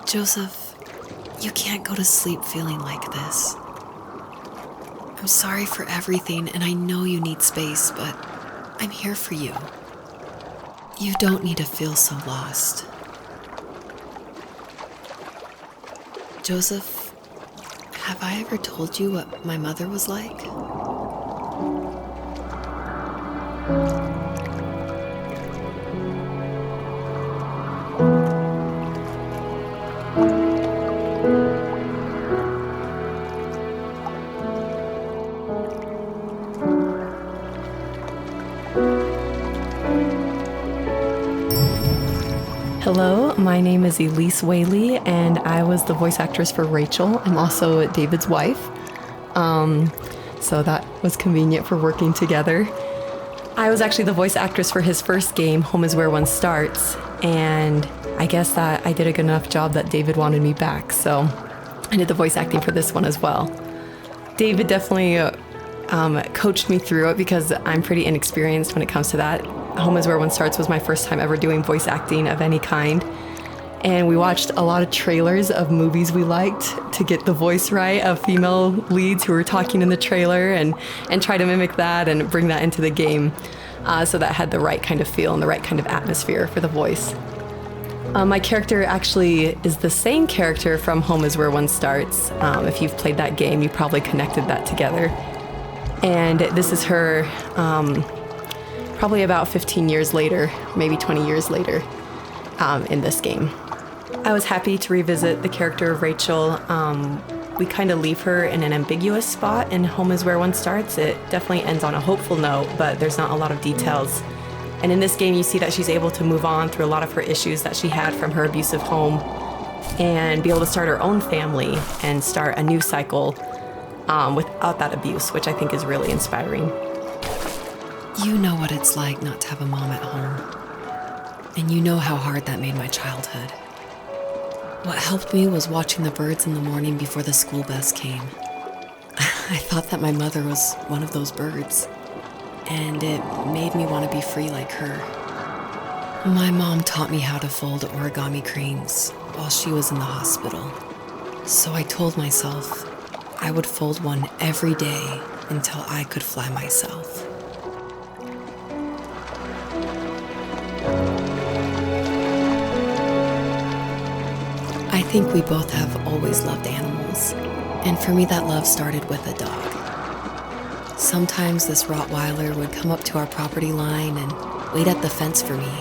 Joseph, you can't go to sleep feeling like this. I'm sorry for everything, and I know you need space, but I'm here for you. You don't need to feel so lost. Joseph, have I ever told you what my mother was like? Hello, my name is Elise Whaley, and I was the voice actress for Rachel. I'm also David's wife, so that was convenient for working together. I was actually the voice actress for his first game, Home is Where One Starts, and I guess that I did a good enough job that David wanted me back, so I did the voice acting for this one as well. David definitely coached me through it because I'm pretty inexperienced when it comes to that. Home is Where One Starts was my first time ever doing voice acting of any kind. And we watched a lot of trailers of movies we liked to get the voice right of female leads who were talking in the trailer and try to mimic that and bring that into the game so that had the right kind of feel and the right kind of atmosphere for the voice. My character actually is the same character from Home is Where One Starts. If you've played that game, you probably connected that together. And this is her probably about 15 years later, maybe 20 years later in this game. I was happy to revisit the character of Rachel. We kind of leave her in an ambiguous spot in Home is Where One Starts. It definitely ends on a hopeful note, but there's not a lot of details. And in this game, you see that she's able to move on through a lot of her issues that she had from her abusive home and be able to start her own family and start a new cycle without that abuse, which I think is really inspiring. You know what it's like not to have a mom at home. And you know how hard that made my childhood. What helped me was watching the birds in the morning before the school bus came. I thought that my mother was one of those birds, and it made me want to be free like her. My mom taught me how to fold origami cranes while she was in the hospital. So I told myself I would fold one every day until I could fly myself. I think we both have always loved animals, and for me that love started with a dog. Sometimes this Rottweiler would come up to our property line and wait at the fence for me,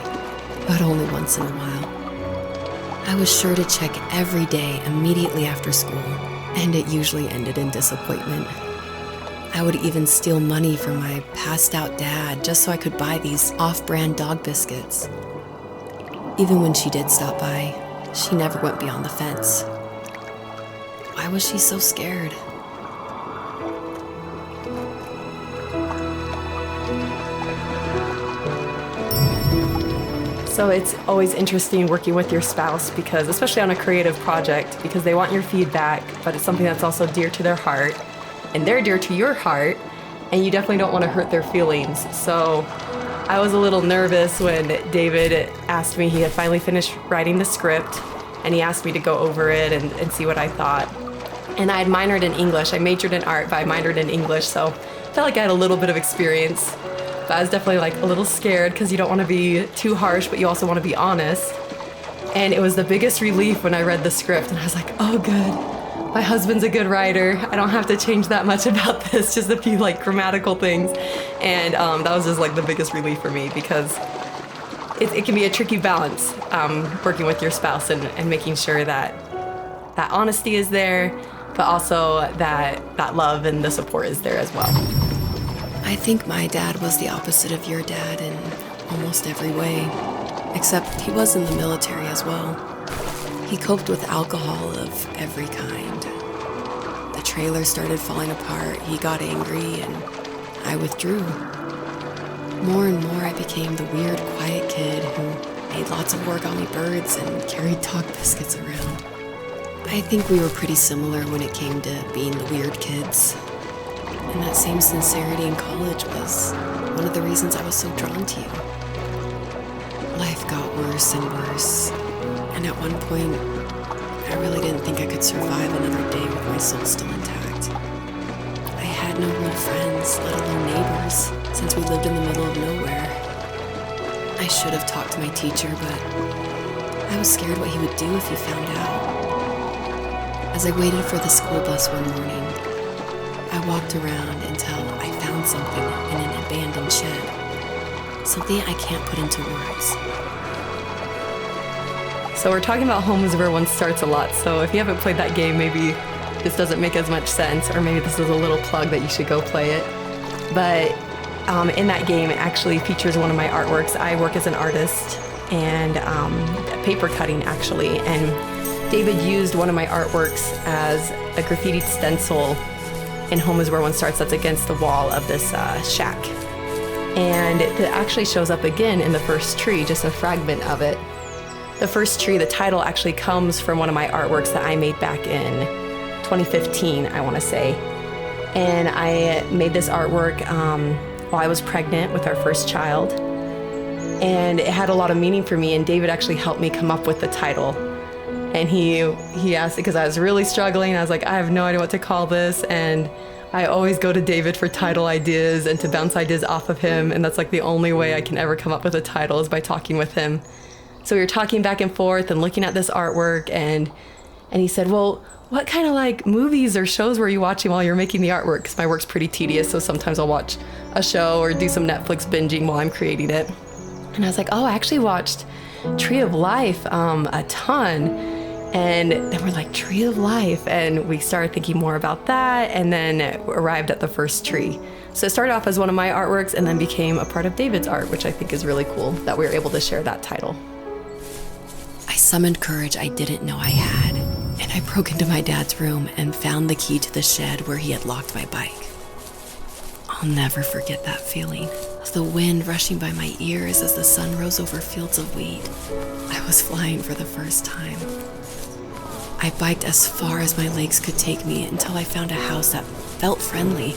but only once in a while. I was sure to check every day immediately after school, and it usually ended in disappointment. I would even steal money from my passed-out dad just so I could buy these off-brand dog biscuits. Even when she did stop by, she never went beyond the fence. Why was she so scared? So it's always interesting working with your spouse because, especially on a creative project, because they want your feedback, but it's something that's also dear to their heart, and they're dear to your heart, and you definitely don't want to hurt their feelings. So I was a little nervous when David asked me, he had finally finished writing the script, and he asked me to go over it and see what I thought. And I had minored in English. I majored in art, but I minored in English, so I felt like I had a little bit of experience. But I was definitely like a little scared because you don't want to be too harsh, but you also want to be honest. And it was the biggest relief when I read the script, and I was like, oh, good. My husband's a good writer. I don't have to change that much about this, just a few like grammatical things. And that was just like the biggest relief for me because it can be a tricky balance working with your spouse and making sure that that honesty is there, but also that love and the support is there as well. I think my dad was the opposite of your dad in almost every way, except he was in the military as well. He coped with alcohol of every kind. The trailer started falling apart, he got angry, and I withdrew. More and more I became the weird, quiet kid who made lots of origami birds and carried dog biscuits around. I think we were pretty similar when it came to being the weird kids. And that same sincerity in college was one of the reasons I was so drawn to you. Life got worse and worse, and at one point, I really didn't think I could survive another day with my soul still intact. I had no real friends, let alone neighbors, since we lived in the middle of nowhere. I should have talked to my teacher, but I was scared what he would do if he found out. As I waited for the school bus one morning, I walked around until I found something in an abandoned shed. Something I can't put into words. So we're talking about Home is Where One Starts a lot, so if you haven't played that game, maybe this doesn't make as much sense, or maybe this is a little plug that you should go play it. But in that game, it actually features one of my artworks. I work as an artist and paper cutting, actually, and David used one of my artworks as a graffitied stencil in Home is Where One Starts that's against the wall of this shack. And it actually shows up again in the first tree, just a fragment of it. The first tree, the title actually comes from one of my artworks that I made back in 2015, I want to say. And I made this artwork while I was pregnant with our first child. And it had a lot of meaning for me, and David actually helped me come up with the title. And he asked, because I was really struggling, I was like, I have no idea what to call this, and I always go to David for title ideas and to bounce ideas off of him, and that's like the only way I can ever come up with a title is by talking with him. So we were talking back and forth and looking at this artwork, and he said, well, what kind of like movies or shows were you watching while you were making the artwork? Because my work's pretty tedious, so sometimes I'll watch a show or do some Netflix binging while I'm creating it. And I was like, oh, I actually watched Tree of Life a ton. And then we're like, Tree of Life. And we started thinking more about that, and then arrived at the first tree. So it started off as one of my artworks and then became a part of David's art, which I think is really cool that we were able to share that title. I summoned courage I didn't know I had, and I broke into my dad's room and found the key to the shed where he had locked my bike. I'll never forget that feeling of the wind rushing by my ears as the sun rose over fields of wheat. I was flying for the first time. I biked as far as my legs could take me until I found a house that felt friendly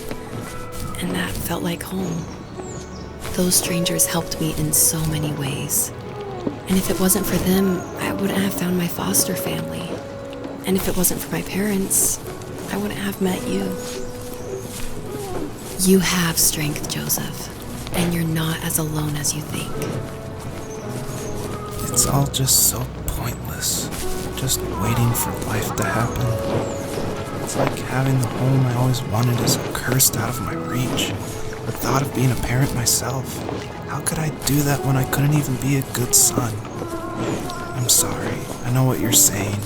and that felt like home. Those strangers helped me in so many ways. And if it wasn't for them, I wouldn't have found my foster family. And if it wasn't for my parents, I wouldn't have met you. You have strength, Joseph, and you're not as alone as you think. It's all just so pointless, just waiting for life to happen. It's like having the home I always wanted is cursed out of my reach. The thought of being a parent myself. How could I do that when I couldn't even be a good son? I'm sorry, I know what you're saying.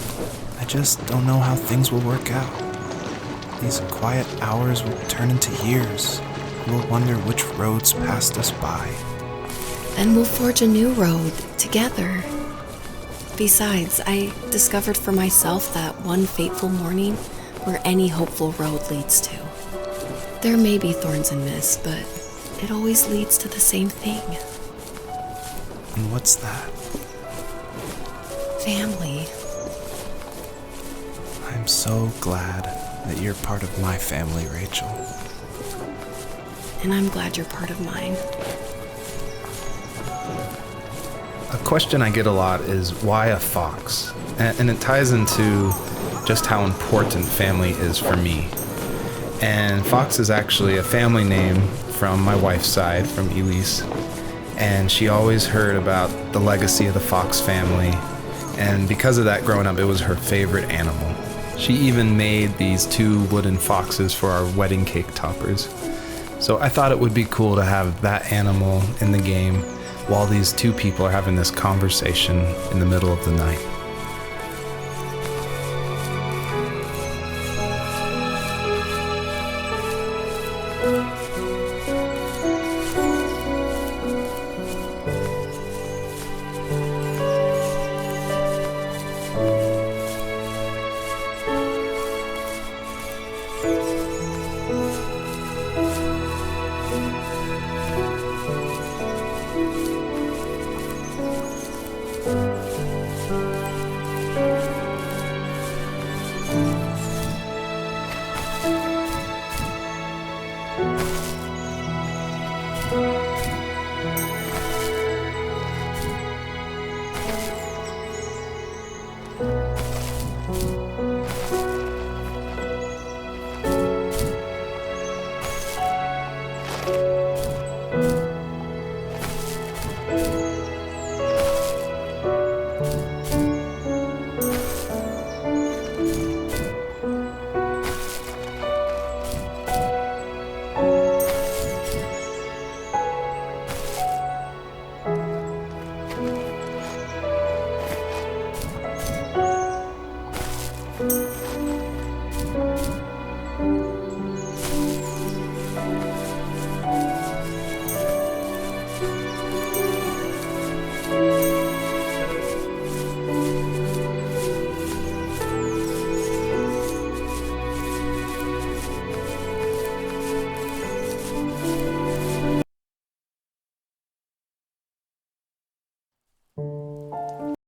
I just don't know how things will work out. These quiet hours will turn into years. We'll wonder which roads passed us by. Then we'll forge a new road together. Besides, I discovered for myself that one fateful morning where any hopeful road leads to. There may be thorns and mist, but it always leads to the same thing. And what's that? Family. I'm so glad that you're part of my family, Rachel. And I'm glad you're part of mine. A question I get a lot is why a fox? And it ties into just how important family is for me. And Fox is actually a family name from my wife's side, from Elise. And she always heard about the legacy of the Fox family. And because of that, growing up, it was her favorite animal. She even made these 2 wooden foxes for our wedding cake toppers. So I thought it would be cool to have that animal in the game while these 2 people are having this conversation in the middle of the night.